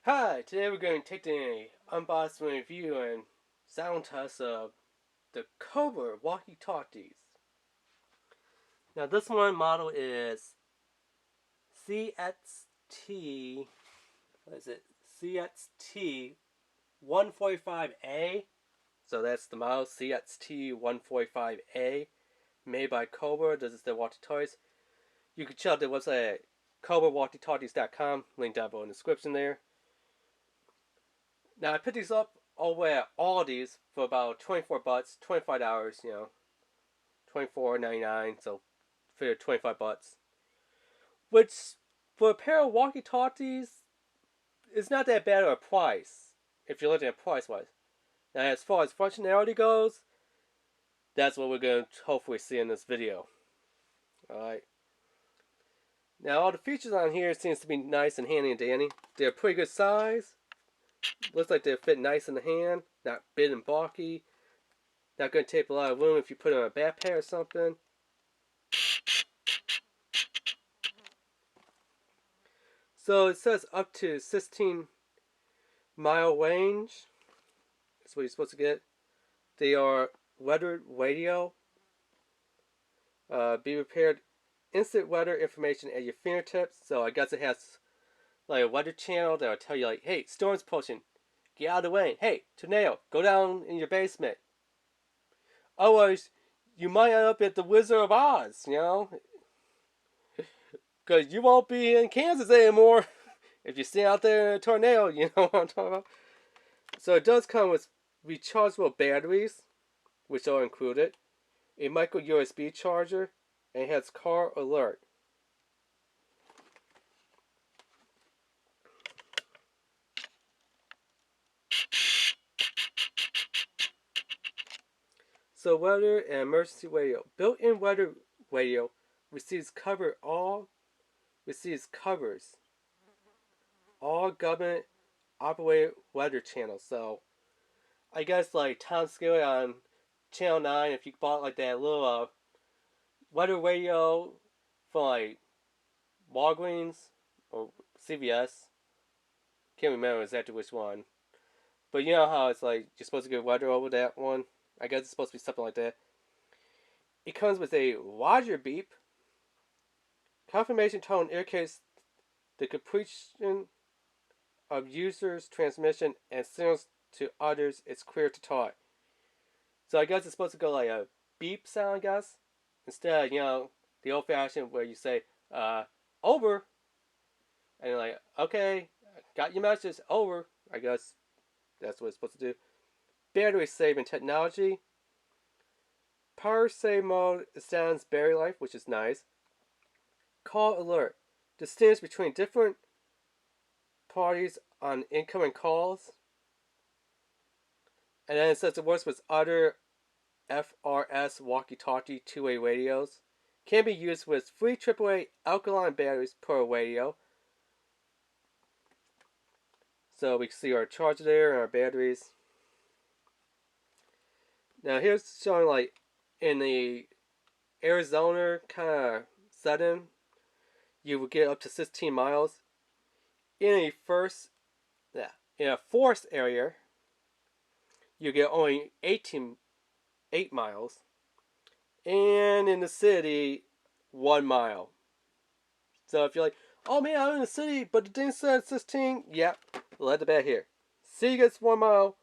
Hi, today we're going to take the unboxing review and sound test of the COBRA WALKiE TALKiES. Now this one model is CXT, what is it? CXT 145A. So that's the model CXT 145A, made by COBRA. This is the WALKiE Toys. You can check out their website at COBRAWalkieTalkies.com. Link down below in the description there. Now I picked these up over at Aldi's for about 24 bucks, $25, $24.99, so for 25 bucks. Which, for a pair of walkie-talkies, is not that bad of a price, if you're looking at price-wise. Now as far as functionality goes, that's what we're going to hopefully see in this video. Alright. Now all the features on here seems to be nice and handy and dandy. They're pretty good size. Looks like they fit nice in the hand, not big and bulky. Not going to take a lot of room if you put it on a backpack or something. So it says up to 16-mile range. That's what you're supposed to get. They are weather radio. Be prepared. Instant weather information at your fingertips. So I guess it has like a weather channel that will tell you like, hey, storm's approaching. Get out of the way. Hey, tornado, go down in your basement. Otherwise, you might end up at the Wizard of Oz, because you won't be in Kansas anymore if you stay out there in a tornado, you know what I'm talking about. So it does come with rechargeable batteries, which are included, a micro USB charger, and it has car alert. So weather and emergency radio. Built-in weather radio receives covers all government operated weather channels. So I guess like Tom Skillet on Channel 9, if you bought like that little weather radio from like Walgreens or CVS, can't remember exactly which one. But you know how it's like you're supposed to get weather over that one? I guess it's supposed to be something like that. It comes with a Roger beep. Confirmation tone indicates the completion of user's transmission and signals to others it's clear to talk. So I guess it's supposed to go like a beep sound, I guess. Instead, the old fashioned where you say, over. And you're like, okay, got your message, over. I guess that's what it's supposed to do. Battery saving technology. Power save mode extends battery life, which is nice. Call alert. Distinguish between different parties on incoming calls. And then it says it works with other FRS walkie-talkie two-way radios. Can be used with 3 AAA alkaline batteries per radio. So we can see our charger there and our batteries. Now here's showing like in the Arizona kind of setting, you would get up to 16 miles. In a forest area, you get only 8 miles. And in the city, 1 mile. So if you're like, oh man, I'm in the city, but the thing said 16, yep, let the bet here. City gets 1 mile.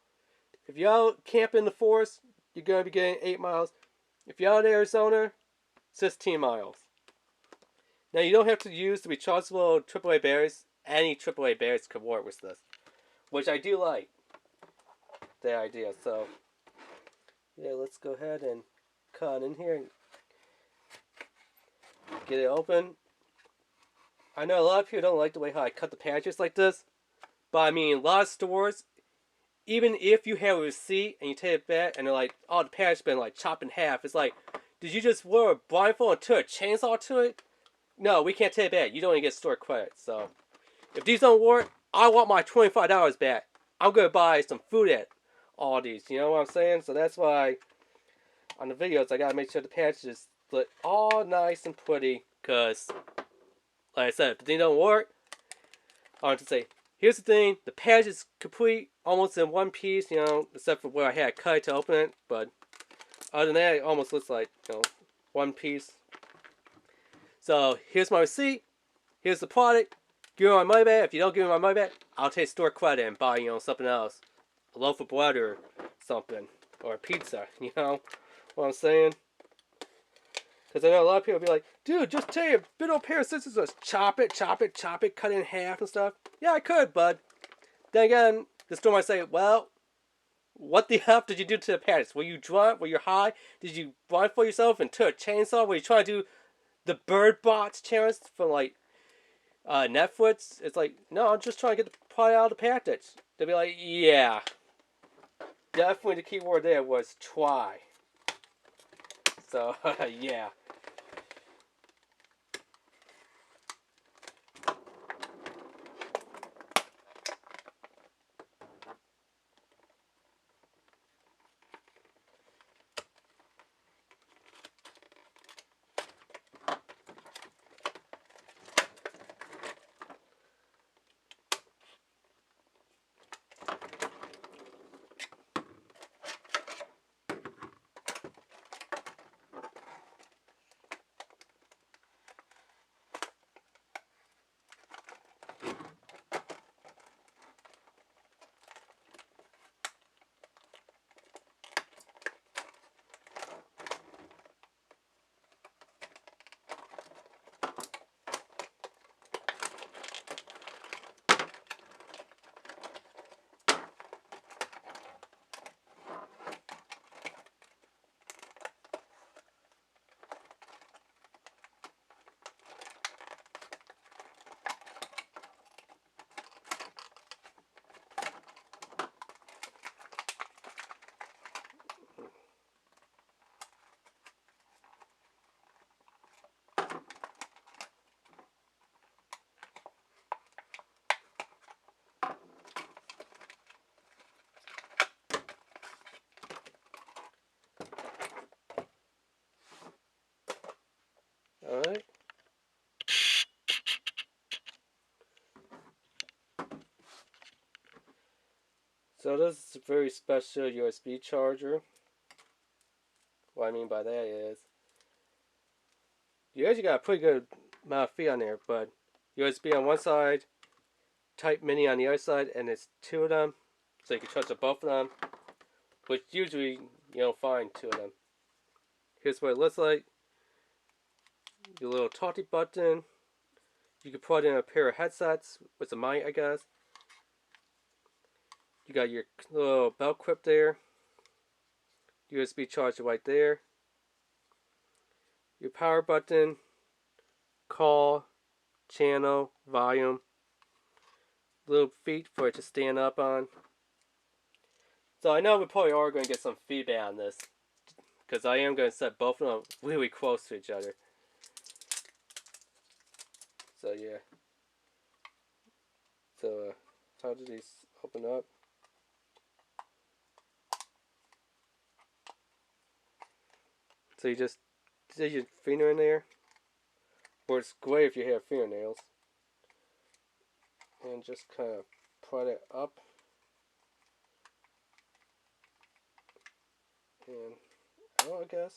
If you're out camping in the forest, you're going to be getting 8 miles. If you're out in Arizona, 16 miles. Now you don't have to use the rechargeable AAA batteries. Any AAA batteries could work with this, which I do like the idea. So yeah, let's go ahead and cut in here and get it open. I know a lot of people don't like the way how I cut the packages like this, but I mean a lot of stores, even if you have a receipt and you take it back and they're like, oh, the package's been like chopped in half, it's like, did you just wear a blindfold and took a chainsaw to it? No, we can't take it back. You don't even get store credit. So if these don't work, I want my $25 back. I'm going to buy some food at Aldi's. You know what I'm saying? So that's why on the videos I got to make sure the packages look all nice and pretty. Because, like I said, if they don't work, I want to say, Here's the thing, the package is complete, almost in one piece, you know, except for where I had cut to open it, but other than that, it almost looks like, you know, one piece. So here's my receipt, here's the product, give me my money back. If you don't give me my money back, I'll take store credit and buy, you know, something else. A loaf of bread or something, or a pizza, you know what I'm saying? Because I know a lot of people will be like, dude, just take a big old pair of scissors, just chop it, cut it in half and stuff. Yeah, I could, but then again, the store might say, well, what the hell did you do to the package? Were you drunk? Were you high? Did you blindfold yourself and took a chainsaw? Were you trying to do the Bird Box challenge from like Netflix? It's like, no, I'm just trying to get the product out of the package. They'll be like, yeah. Definitely the key word there was try. So, yeah. Alright. So this is a very special USB charger. What I mean by that is, you actually got a pretty good amount of feet on there, but USB on one side, Type Mini on the other side, and it's two of them, so you can charge both of them, which usually you don't find two of them. Here's what it looks like. Your little talkie button. You can put in a pair of headsets with a mic, I guess. You got your little belt clip there. USB charger right there. Your power button. Call. Channel. Volume. Little feet for it to stand up on. So I know we probably are going to get some feedback on this, because I am going to set both of them really close to each other. So yeah. So how do these open up? So you just stick your finger in there, or it's great if you have fingernails, and just kind of put it up, and out, I guess.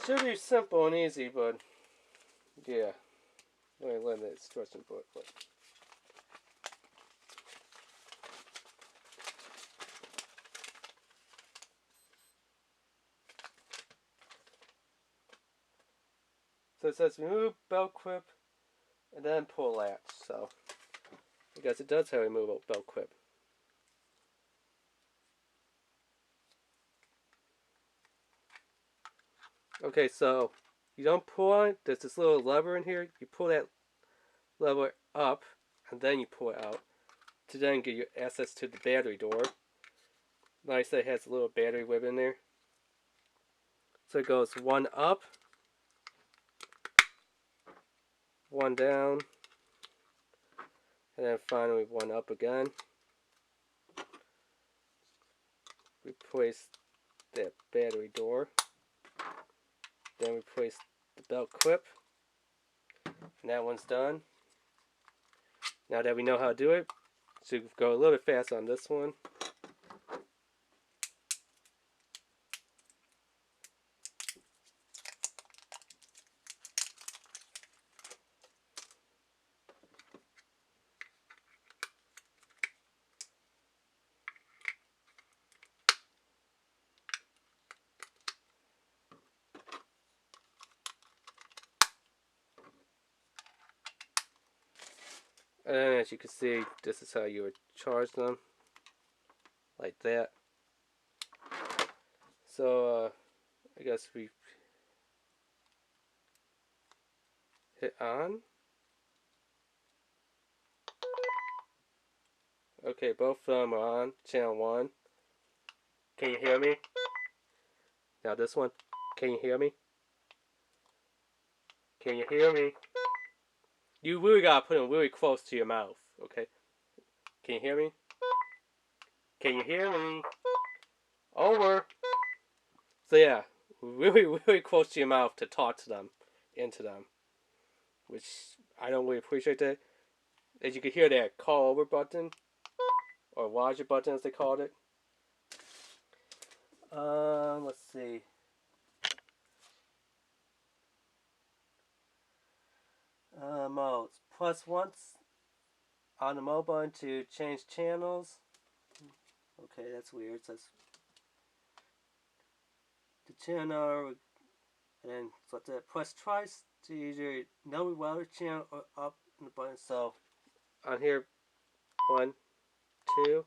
Should be simple and easy, but yeah, very limited instruction booklet. So it says remove belt clip and then pull latch. So I guess it does have a removable belt clip. Okay, so you don't pull on it. There's this little lever in here. You pull that lever up and then you pull it out to then get your access to the battery door. Like I said, it has a little battery whip in there. So it goes one up, one down, and then finally one up again. Replace that battery door. Then replace the belt clip. And that one's done. Now that we know how to do it, so go a little bit fast on this one. And as you can see, this is how you would charge them, like that. So I guess we hit on. Okay, both of them are on channel 1. Can you hear me? Now this one, can you hear me? Can you hear me? You really gotta put them really close to your mouth, okay? Can you hear me? Can you hear me? Over. So yeah, really, really close to your mouth to talk to them, into them. Which I don't really appreciate that. As you can hear that call over button, or larger button as they called it. Let's see. Modes. Plus once on the mode button to change channels. Okay, that's weird. It says the channel, and then so to press twice to either no louder channel or up in the button. So on here, 1, 2,